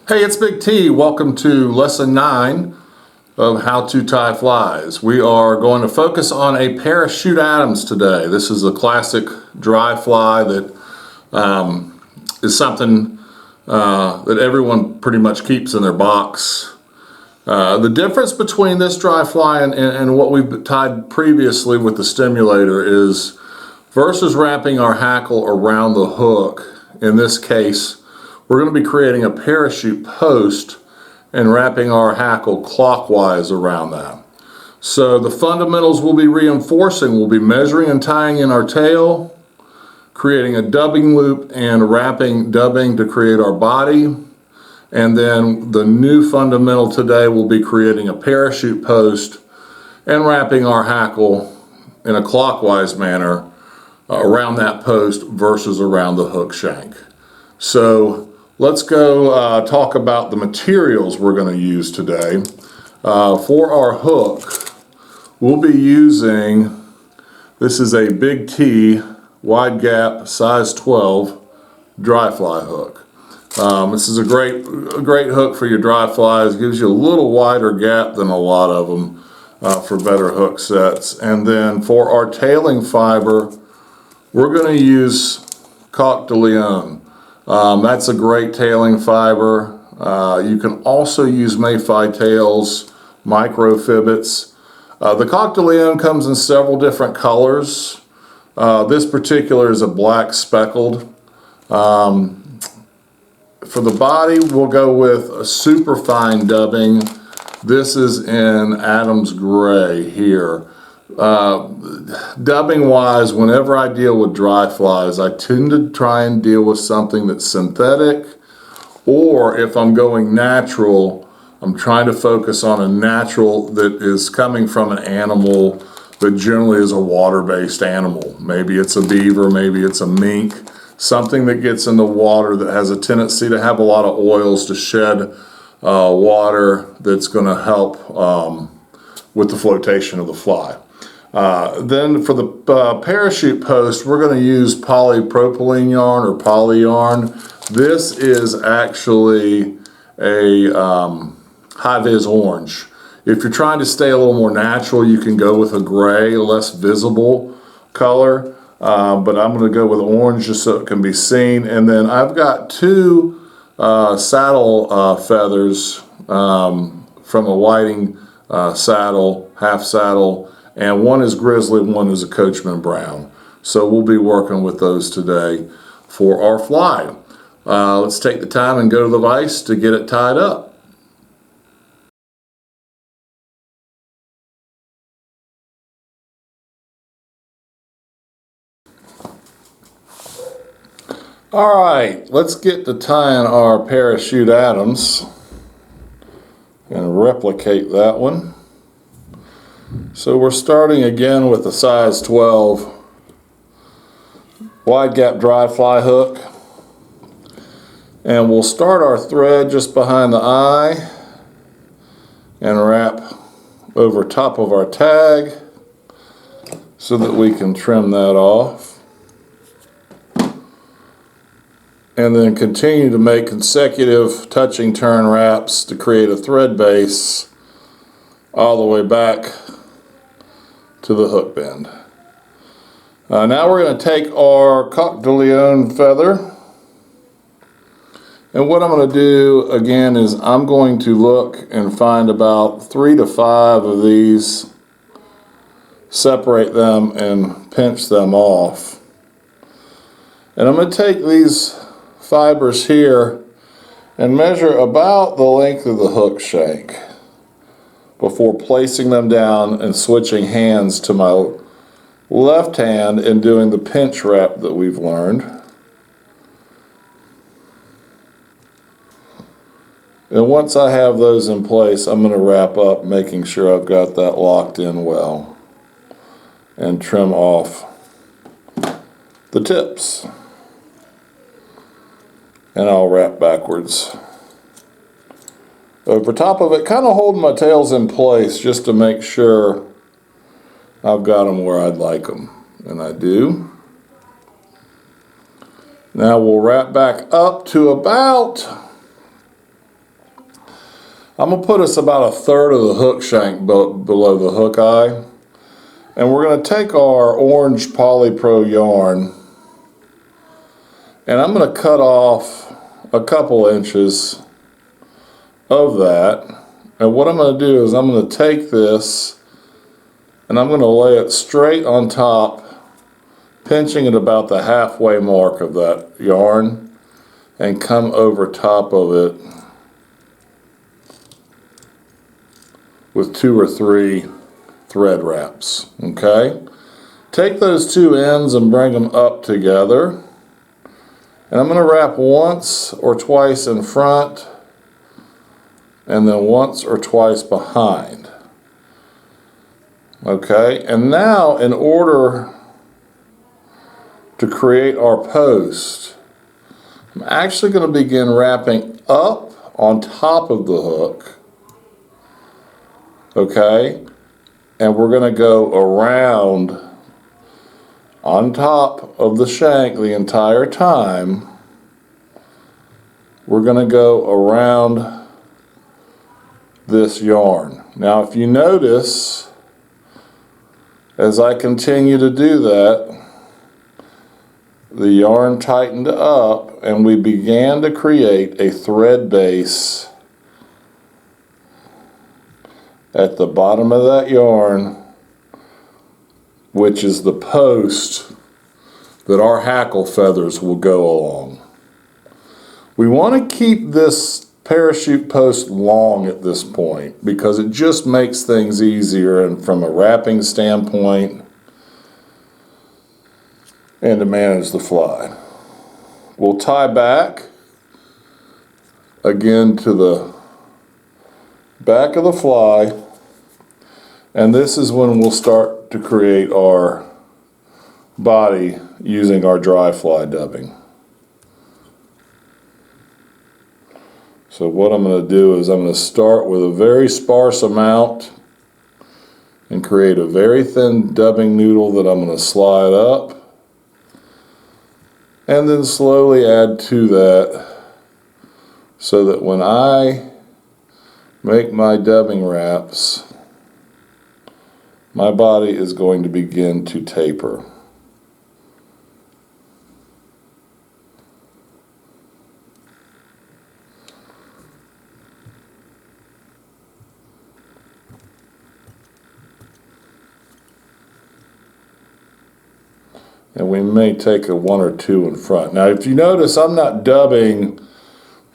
Hey, it's Big T. Welcome to lesson 9 of how to tie flies. We are going to focus on a parachute Adams today. This is a classic dry fly that is something that everyone pretty much keeps in their box. The difference between this dry fly and what we've tied previously with the stimulator is versus wrapping our hackle around the hook, in this case, we're going to be creating a parachute post and wrapping our hackle clockwise around that. So the fundamentals we'll be reinforcing, we'll be measuring and tying in our tail, creating a dubbing loop and wrapping dubbing to create our body. And then the new fundamental today will be creating a parachute post and wrapping our hackle in a clockwise manner around that post versus around the hook shank. So let's go talk about the materials we're going to use today. For our hook, we'll be using, this is a Big T wide gap size 12 dry fly hook. This is a great hook for your dry flies. It gives you a little wider gap than a lot of them for better hook sets. And then for our tailing fiber, we're going to use coq de leon. That's a great tailing fiber. You can also use mayfly tails, microfibbets. The coq de leon comes in several different colors. This particular is a black speckled. For the body, we'll go with a super fine dubbing. This is in Adams Gray here. Dubbing wise, whenever I deal with dry flies, I tend to try and deal with something that's synthetic, or if I'm going natural, I'm trying to focus on a natural that is coming from an animal that generally is a water-based animal. Maybe it's a beaver, maybe it's a mink, something that gets in the water that has a tendency to have a lot of oils to shed water that's going to help with the flotation of the fly. Then for the parachute post, we're going to use polypropylene yarn or poly yarn. This is actually a high-vis orange. If you're trying to stay a little more natural, you can go with a gray, less visible color. But I'm going to go with orange just so it can be seen. And then I've got two saddle feathers from a whiting saddle, half saddle. And one is grizzly, one is a coachman brown. So we'll be working with those today for our fly. Let's take the time and go to the vise to get it tied up. All right, let's get to tying our parachute Adams and replicate that one. So we're starting again with the size 12 wide gap dry fly hook, and we'll start our thread just behind the eye and wrap over top of our tag so that we can trim that off, and then continue to make consecutive touching turn wraps to create a thread base all the way back to the hook bend. Now we're going to take our coq de leon feather, and what I'm going to do again is I'm going to look and find about 3 to 5 of these, separate them and pinch them off. And I'm going to take these fibers here and measure about the length of the hook shank before placing them down and switching hands to my left hand and doing the pinch wrap that we've learned. And once I have those in place, I'm going to wrap up, making sure I've got that locked in well, and trim off the tips. And I'll wrap backwards over top of it, kind of holding my tails in place just to make sure I've got them where I'd like them, and I do. Now we'll wrap back up to about I'm going to put us about 1/3 of the hook shank below the hook eye. And we're going to take our orange polypro yarn and I'm going to cut off a couple inches of that. And what I'm going to do is I'm going to take this and I'm going to lay it straight on top, pinching at about the halfway mark of that yarn, and come over top of it with 2 or 3 thread wraps. Okay? Take those 2 ends and bring them up together. And I'm going to wrap once or twice in front and then once or twice behind. Okay? And now, in order to create our post, I'm actually going to begin wrapping up on top of the hook. Okay? And we're going to go around on top of the shank the entire time. We're going to go around this yarn. Now, if you notice, as I continue to do that, the yarn tightened up and we began to create a thread base at the bottom of that yarn, which is the post that our hackle feathers will go along. We want to keep this parachute post long at this point because it just makes things easier and from a wrapping standpoint and to manage the fly. We'll tie back again to the back of the fly, and this is when we'll start to create our body using our dry fly dubbing. So what I'm going to do is I'm going to start with a very sparse amount and create a very thin dubbing noodle that I'm going to slide up and then slowly add to that so that when I make my dubbing wraps, my body is going to begin to taper. And we may take a 1 or 2 in front. Now, if you notice, I'm not dubbing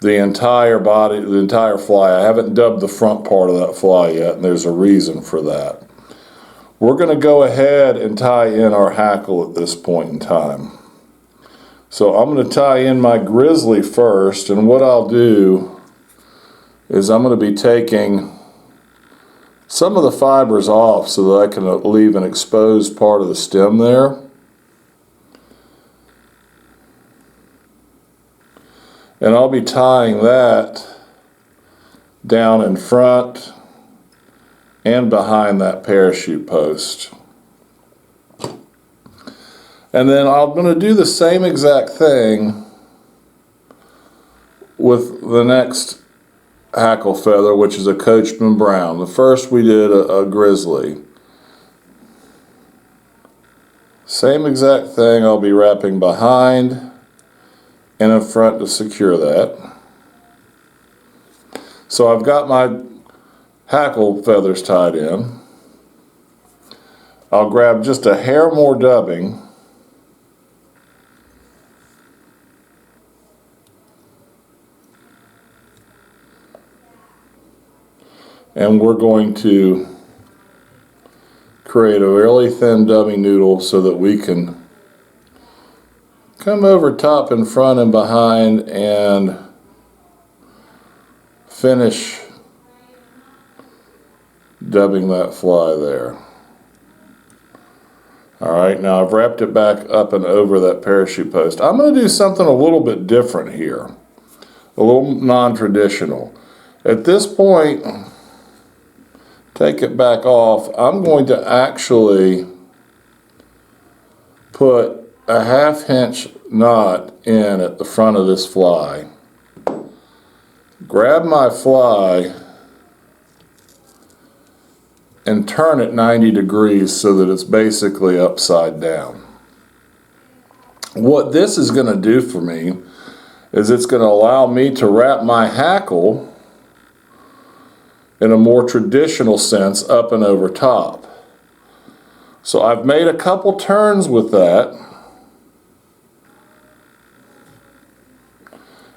the entire body, the entire fly. I haven't dubbed the front part of that fly yet, and there's a reason for that. We're going to go ahead and tie in our hackle at this point in time. So I'm going to tie in my grizzly first, and what I'll do is I'm going to be taking some of the fibers off so that I can leave an exposed part of the stem there. And I'll be tying that down in front and behind that parachute post. And then I'm going to do the same exact thing with the next hackle feather, which is a Coachman Brown. The first we did a grizzly. Same exact thing, I'll be wrapping behind and in front to secure that. So I've got my hackle feathers tied in. I'll grab just a hair more dubbing and we're going to create a really thin dubbing noodle so that we can come over top and front and behind and finish dubbing that fly there. Alright, now I've wrapped it back up and over that parachute post. I'm going to do something a little bit different here, a little non-traditional. At this point, take it back off. I'm going to actually put a 1/2 inch knot in at the front of this fly. Grab my fly and turn it 90 degrees so that it's basically upside down. What this is going to do for me is it's going to allow me to wrap my hackle in a more traditional sense up and over top. So I've made a couple turns with that.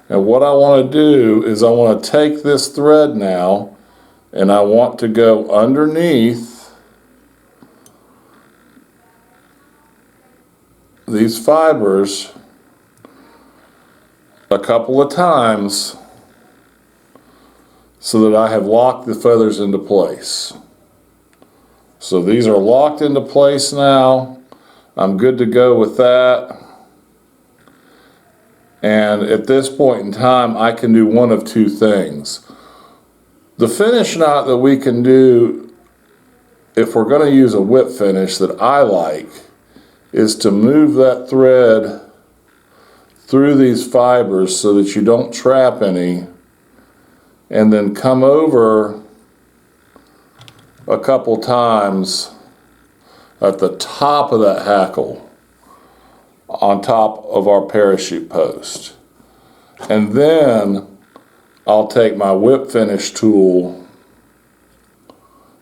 And what I want to do is I want to take this thread now and I want to go underneath these fibers a couple of times so that I have locked the feathers into place. So these are locked into place now. I'm good to go with that. And at this point in time, I can do one of two things. The finish knot that we can do, if we're going to use a whip finish that I like, is to move that thread through these fibers so that you don't trap any, and then come over a couple times at the top of that hackle on top of our parachute post. And then I'll take my whip finish tool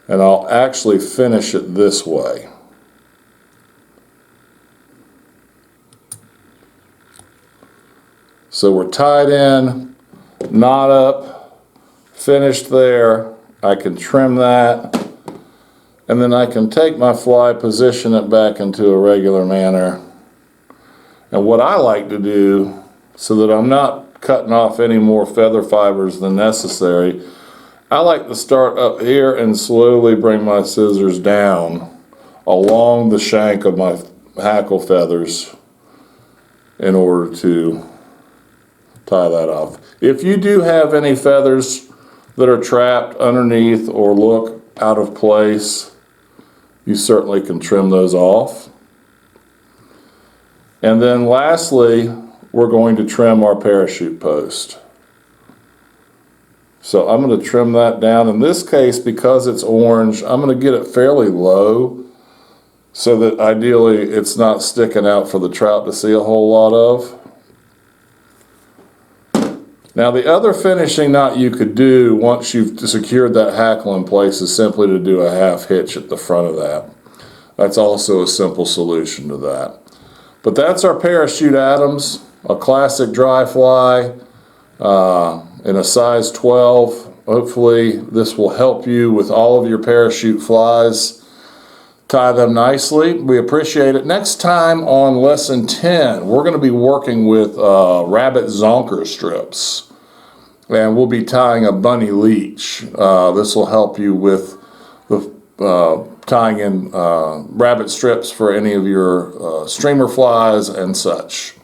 and I'll actually finish it this way. So we're tied in, knot up, finished there. I can trim that, and then I can take my fly, position it back into a regular manner. And what I like to do, so that I'm not cutting off any more feather fibers than necessary, I like to start up here and slowly bring my scissors down along the shank of my hackle feathers in order to tie that off. If you do have any feathers that are trapped underneath or look out of place, you certainly can trim those off. And then lastly, we're going to trim our parachute post. So I'm going to trim that down. In this case, because it's orange, I'm going to get it fairly low so that ideally it's not sticking out for the trout to see a whole lot of. Now the other finishing knot you could do once you've secured that hackle in place is simply to do a half hitch at the front of that. That's also a simple solution to that. But that's our parachute Adams, a classic dry fly in a size 12. Hopefully this will help you with all of your parachute flies. Tie them nicely. We appreciate it. Next time on lesson 10, we're going to be working with rabbit zonker strips, and we'll be tying a bunny leech. This will help you with the tying in rabbit strips for any of your streamer flies and such.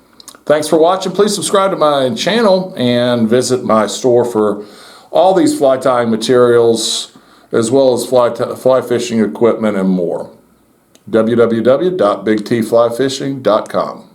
Thanks for watching. Please subscribe to my channel and visit my store for all these fly tying materials, as well as fly fishing equipment and more. www.bigtflyfishing.com